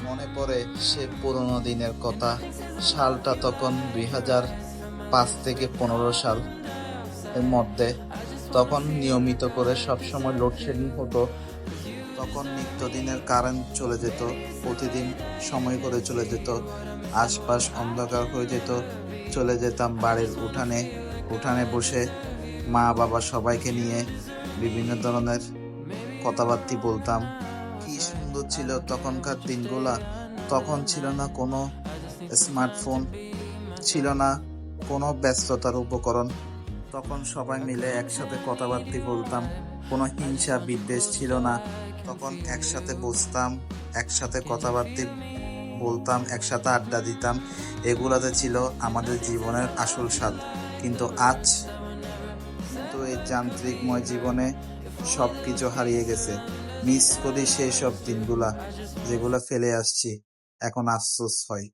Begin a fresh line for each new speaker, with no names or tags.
মনে পড়ে সে পুরোনো দিনের কথা। সালটা তখন 2005 থেকে 2015 সাল এর মধ্যে। তখন নিয়মিত করে সবসময় লোডশেডিং হতো। তখন নিত্যদিনের কারেন্ট চলে যেত, প্রতিদিন সময় করে চলে যেত, আশপাশ অন্ধকার হয়ে যেত। চলে যেতাম বাড়ির উঠানে, উঠানে বসে মা বাবা সবাইকে নিয়ে বিভিন্ন ধরনের কথাবার্তা বলতাম। কি সুন্দর ছিল তখনকার দিনগুলা। তখন ছিল না কোনো স্মার্টফোন, ছিল না কোনো ব্যস্ততার উপকরণ। তখন সবাই মিলে একসাথে কথাবার্তা বলতাম, কোনো হিংসা বিদ্বেষ ছিল না। তখন একসাথে বসতাম, একসাথে কথাবার্তা বলতাম, একসাথে আড্ডা দিতাম। এগুলাতে ছিল আমাদের জীবনের আসল স্বাদ। কিন্তু এই যান্ত্রিকময় জীবনে সবকিছু হারিয়ে গেছে। মিস করি সেই সব দিনগুলা, যেগুলা ফেলে আসছি। এখন আফসোস হয়।